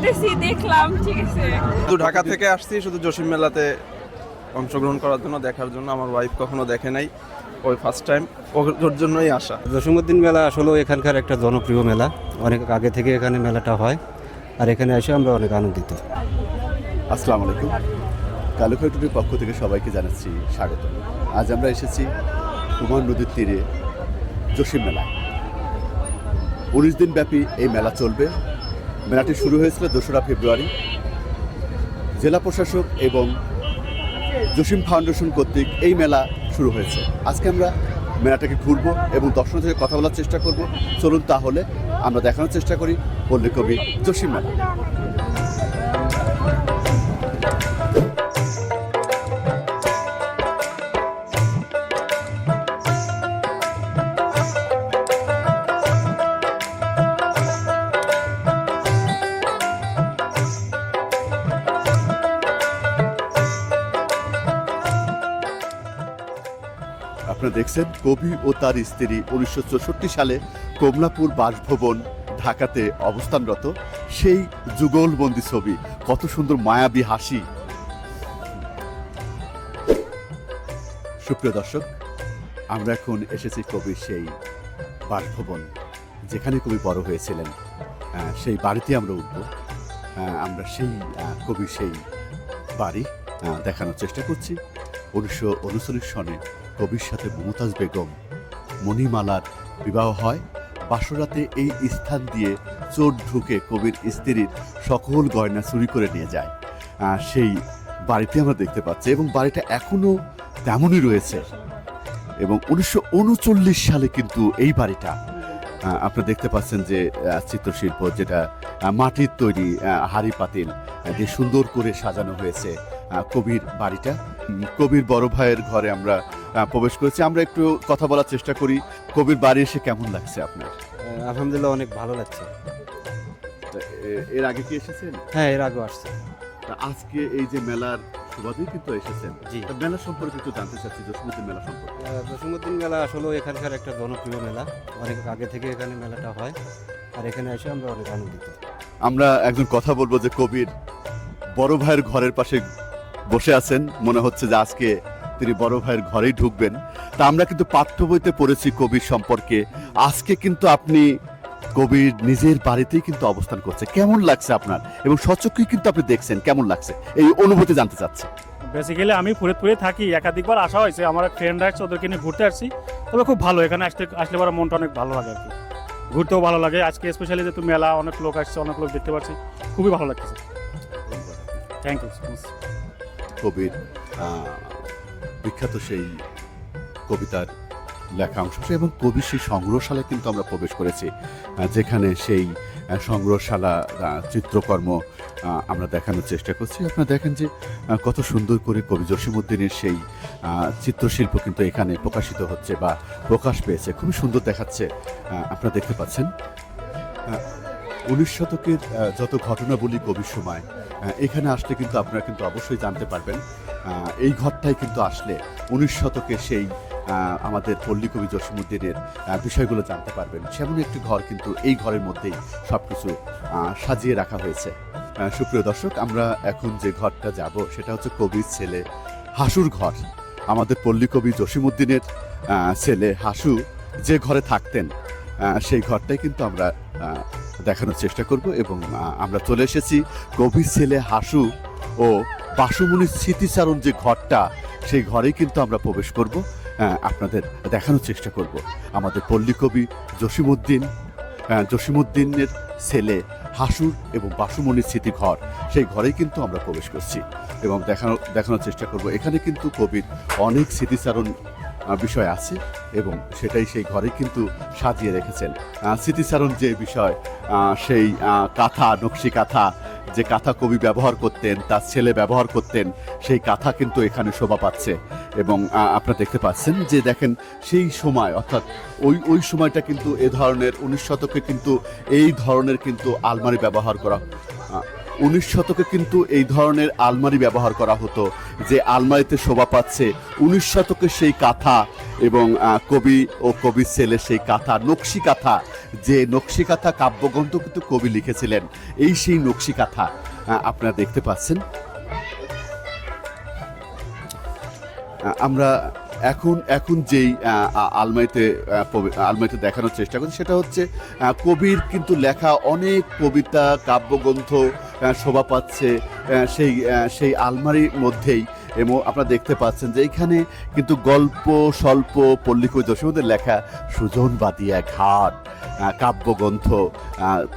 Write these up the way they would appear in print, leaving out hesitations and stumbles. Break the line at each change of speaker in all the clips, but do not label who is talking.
দেখতেছি, দেখলাম, ঠিক আছে।
শুধু ঢাকা থেকে আসছি শুধু জসিম মেলাতে অংশগ্রহণ করার জন্য, দেখার জন্য। আমার ওয়াইফ কখনো দেখে নাই, ওই ফার্স্ট টাইম, ওর জন্যই আসা।
জসীমউদ্দিন মেলা আসলে এখানকার একটা জনপ্রিয় মেলা, অনেক আগে থেকে এখানে মেলাটা হয়, আর এখানে এসে আমরা অনেক আনন্দিত।
আসসালামু আলাইকুম, কালুখালী টুপির পক্ষ থেকে সবাইকে জানাচ্ছি স্বাগত। আজ আমরা এসেছি কুমার নদীর তীরে জসিম মেলা। 19 দিন ব্যাপী এই মেলা চলবে। মেলাটি শুরু হয়েছিল 2রা ফেব্রুয়ারি। জেলা প্রশাসক এবং জসিম ফাউন্ডেশন কর্তৃক এই মেলা শুরু হয়েছে। আজকে আমরা মেলাটাকে ঘুরবো এবং দর্শক থেকে কথা বলার চেষ্টা করব। চলুন তাহলে আমরা দেখানোর চেষ্টা করি পল্লীকবি জসিম মেলা। আপনারা দেখছেন কবি ও তার স্ত্রী 1964 সালে কমলাপুর বাসভবন ঢাকাতে অবস্থানরত সেই যুগলবন্দি ছবি। কত সুন্দর মায়াবী হাসি। সুপ্রিয় দর্শক, আমরা এখন এসেছি কবির সেই বাসভবন, যেখানে কবি বড় হয়েছিলেন। সেই বাড়িতে আমরা উঠব। আমরা সেই কবির সেই বাড়ি দেখানোর চেষ্টা করছি। 1939 সনে কবির সাথে মমতাজ বেগম মণিমালার বিবাহ হয়। বাসরাতে এই স্থান দিয়ে চোর ঢুকে কবির স্ত্রীর সকল গয়না চুরি করে নিয়ে যায়। সেই বাড়িতে আমরা দেখতে পাচ্ছি এবং বাড়িটা এখনো তেমনই রয়েছে। এবং 1939 সালে কিন্তু এই বাড়িটা আপনারা দেখতে পাচ্ছেন যে চিত্রশিল্প, যেটা মাটির তৈরি হাড়ি পাতিল যে সুন্দর করে সাজানো হয়েছে কবির বাড়িটা। কবির বড় ভাইয়ের ঘরে আমরা প্রবেশ করেছি। আমরা একটু কথা বলার চেষ্টা করি। কবির বাড়ি এসে কেমন লাগছে আপনার?
আলহামদুলিল্লাহ, অনেক ভালো লাগছে।
এর আগে কি এসেছেন?
হ্যাঁ, এর আগেও আসছে।
আজকে এই যে মেলার সুবাদেই কিন্তু এসেছেন।
জি,
মেলা সম্পর্কে একটু জানতে চাচ্ছি, জসীমউদ্দিন মেলা সম্পর্কে।
জসীমউদ্দিন মেলা আসলে এখানকার একটা জনপ্রিয় মেলা, অনেক আগে থেকে এখানে মেলাটা হয়, আর এখানে এসে আমরা অনেক আনন্দিত।
আমরা একজন কথা বলবো যে কবির বড় ভাইয়ের ঘরের পাশে বসে আছেন। মনে হচ্ছে যে আজকে তিনি বড় ভাইয়ের ঘরেই ঢুকবেন। তা আমরা কিন্তু পাঠ্য বইতে পড়েছি কবির সম্পর্কে। আজকে কিন্তু আপনি কবির নিজের বাড়িতেই কিন্তু অবস্থান করছে। কেমন লাগছে আপনার? এবং সচক্ষে কিন্তু আপনি দেখছেন, কেমন লাগছে এই অনুভূতি জানতে চাচ্ছি।
বেসিক্যালি আমি ফরিদপুরে থাকি, একাধিকবার আসা হয়েছে, আমার ফ্রেন্ড আসছে, ওদেরকে নিয়ে ঘুরতে আসছি। তবে খুব ভালো, এখানে আসলে পরে মনটা অনেক ভালো লাগে আর কি, ঘুরতেও ভালো লাগে। আজকে স্পেশালি যেহেতু মেলা, অনেক লোক আসছে, অনেক লোক দেখতে পাচ্ছি, খুবই ভালো লাগতেছে। Thank you so much.
কবির বিখ্যাত সেই কবিতার লেখা অংশ এবং কবির সেই সংগ্রহশালায় কিন্তু আমরা প্রবেশ করেছি, যেখানে সেই সংগ্রহশালা চিত্রকর্ম আমরা দেখানোর চেষ্টা করছি। আপনারা দেখেন যে কত সুন্দর করে কবি জসীমউদ্দিনের সেই চিত্রশিল্প কিন্তু এখানে প্রকাশিত হচ্ছে বা প্রকাশ পেয়েছে। খুবই সুন্দর দেখাচ্ছে, আপনারা দেখতে পাচ্ছেন। 19 শতকের যত ঘটনা বলি কবির সময়, এখানে আসলে কিন্তু আপনারা কিন্তু অবশ্যই জানতে পারবেন। এই ঘরটাই কিন্তু আসলে 19 শতকের সেই আমাদের পল্লীকবি জসীমউদ্দিনের বিষয়গুলো জানতে পারবেন। সেমন একটি ঘর কিন্তু এই ঘরের মধ্যেই সবকিছু সাজিয়ে রাখা হয়েছে। সুপ্রিয় দর্শক, আমরা এখন যে ঘরটা যাব সেটা হচ্ছে কবির ছেলে হাসুর ঘর। আমাদের পল্লীকবি জসীমউদ্দিনের ছেলে হাসু যে ঘরে থাকতেন, সেই ঘরটাই কিন্তু আমরা দেখানোর চেষ্টা করব। এবং আমরা চলে এসেছি কবির ছেলে হাসু ও বাসুমণির স্মৃতিচারণ যে ঘরটা, সেই ঘরেই কিন্তু আমরা প্রবেশ করব, আপনাদের দেখানোর চেষ্টা করব। আমাদের পল্লীকবি জসীমউদ্দিনের ছেলে হাসুর এবং বাসুমণির স্মৃতি ঘর, সেই ঘরেই কিন্তু আমরা প্রবেশ করছি এবং দেখানোর চেষ্টা করব। এখানে কিন্তু কবির অনেক স্মৃতিচারণ বিষয় আছে এবং সেটাই সেই ঘরে কিন্তু সাজিয়ে রেখেছেন। স্মৃতিচারণ যে বিষয়, সেই কাঁথা, নকশি কাঁথা, যে কাঁথা কবি ব্যবহার করতেন, তার ছেলে ব্যবহার করতেন, সেই কাঁথা কিন্তু এখানে শোভা পাচ্ছে। এবং আপনারা দেখতে পাচ্ছেন যে দেখেন সেই সময়, অর্থাৎ ওই সময়টা কিন্তু এ ধরনের 19 শতকে কিন্তু এই ধরনের কিন্তু আলমারি ব্যবহার করা, 19 শতকে কিন্তু এই ধরনের আলমারি ব্যবহার করা হতো, যে আলমারিতে শোভা পাচ্ছে 19 শতকের সেই কাঁথা এবং কবি ও কবির ছেলে সেই কাঁথা, নকশি কাঁথা, যে নকশিকাথা কাব্যগ্রন্থ কিন্তু কবি লিখেছিলেন, এই সেই নকশিকাথা আপনারা দেখতে পাচ্ছেন। আমরা এখন যেই আলমারিতে দেখানোর চেষ্টা করছি সেটা হচ্ছে কবির কিন্তু লেখা অনেক কবিতা কাব্যগ্রন্থ শোভা পাচ্ছে সেই আলমারির মধ্যেই। এবং আপনারা দেখতে পাচ্ছেন যে এখানে কিন্তু গল্প স্বল্প পল্লীকবি জসীমউদ্দিনের লেখা সুজন বাদিয়া ঘাট কাব্যগ্রন্থ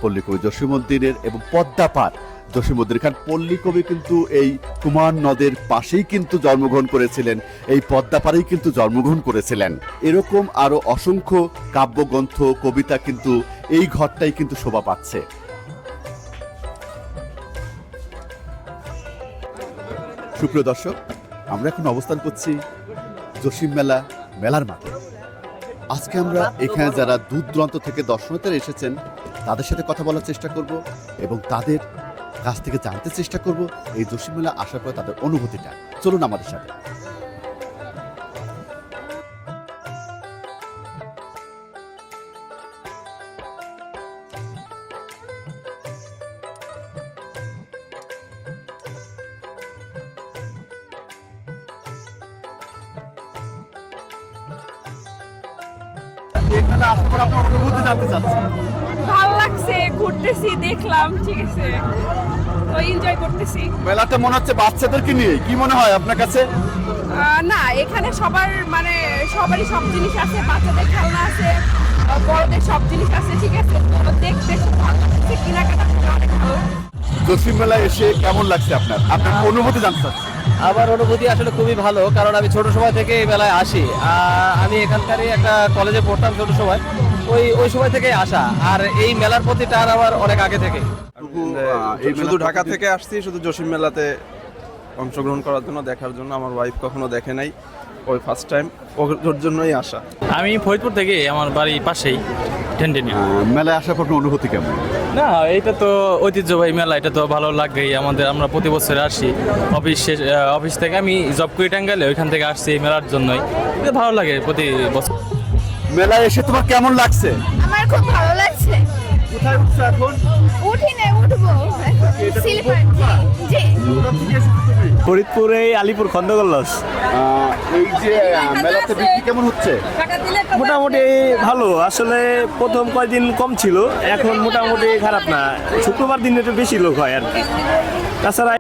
পল্লীকবি জসীমউদ্দিনের এবং পদ্মাপার জসীমউদ্দিন খান। পল্লীকবি কিন্তু এই কুমার নদের পাশেই কিন্তু জন্মগ্রহণ করেছিলেন, এই পদ্মাপাড়েই কিন্তু জন্মগ্রহণ করেছিলেন। এরকম আরো অসংখ্য কাব্যগ্রন্থ কবিতা কিন্তু এই ঘরটাই কিন্তু শোভা পাচ্ছে। সুপ্রিয় দর্শক, আমরা এখন অবস্থান করছি জসিম মেলার মাঠে। আজকে আমরা এখানে যারা দূর দূরান্ত থেকে দর্শনার্থীরা এসেছেন তাদের সাথে কথা বলার চেষ্টা করব এবং তাদের কাছ থেকে জানতে চেষ্টা করব এই জসিম মেলা আসার পরে তাদের অনুভূতিটা। চলুন আমাদের সাথে।
ভালো লাগছে, ঘুরতেছি, দেখলাম, ঠিক আছে, তো এনজয় করতেছি।
মেলাটা মনে হচ্ছে বাচ্চাদেরকে নিয়ে, কি মনে হয় আপনার কাছে?
না, এখানে সবারই সব জিনিস আছে, বাচ্চাদের খেলনা আছে, বড়দের সব জিনিস আছে, ঠিক আছে, তো দেখতে খুব ভালো লাগছে, কেনাকাটা করতে অনেক ভালো।
জসিম মেলায় এসে কেমন লাগছে আপনার অনুভূতি জানতে চাচ্ছি।
আমার অনুভূতি আসলে খুবই ভালো, কারণ আমি ছোট সময় থেকে এই মেলায় আসি। আমি এখানকারই একটা কলেজে পড়তাম ছোট সময়, ওই সময় থেকেই আসা, আর এই মেলার প্রতি টান আমার অনেক আগে থেকে।
শুধু ঢাকা থেকে আসছি শুধু জসিম মেলাতে অংশগ্রহণ করার জন্য, দেখার জন্য। আমার ওয়াইফ কখনো দেখে নাই, ওই ফার্স্ট টাইম, ওর জন্যই আসা।
আমি ফরিদপুর থেকে, আমার বাড়ি পাশেই টেনটেনি।
মেলায় আসার পর অনুভূতি কেমন?
না, এটা তো ঐতিহ্যবাহী মেলা, এটা তো ভালো লাগবেই আমাদের। আমরা প্রতি বছর আসি, অফিস থেকে আমি জব করি টাঙ্গাইলে, ওইখান থেকে আসছি এই মেলার জন্যই। এটা ভালো লাগে প্রতি বছর।
মেলায় এসে তোমার কেমন লাগছে?
আমার খুব ভালো লাগছে।
কোথায় উঠছো এখন?
উঠবো সিলিপার। জি
ফরিদপুরে আলিপুর খন্দগল্লস।
এই যে মেলাতে বিক্রি কেমন হচ্ছে?
মোটামুটি ভালো, আসলে প্রথম কয়েকদিন কম ছিল, এখন মোটামুটি খারাপ না। শুক্রবার দিন একটু বেশি লোক হয় আর কি। তাছাড়া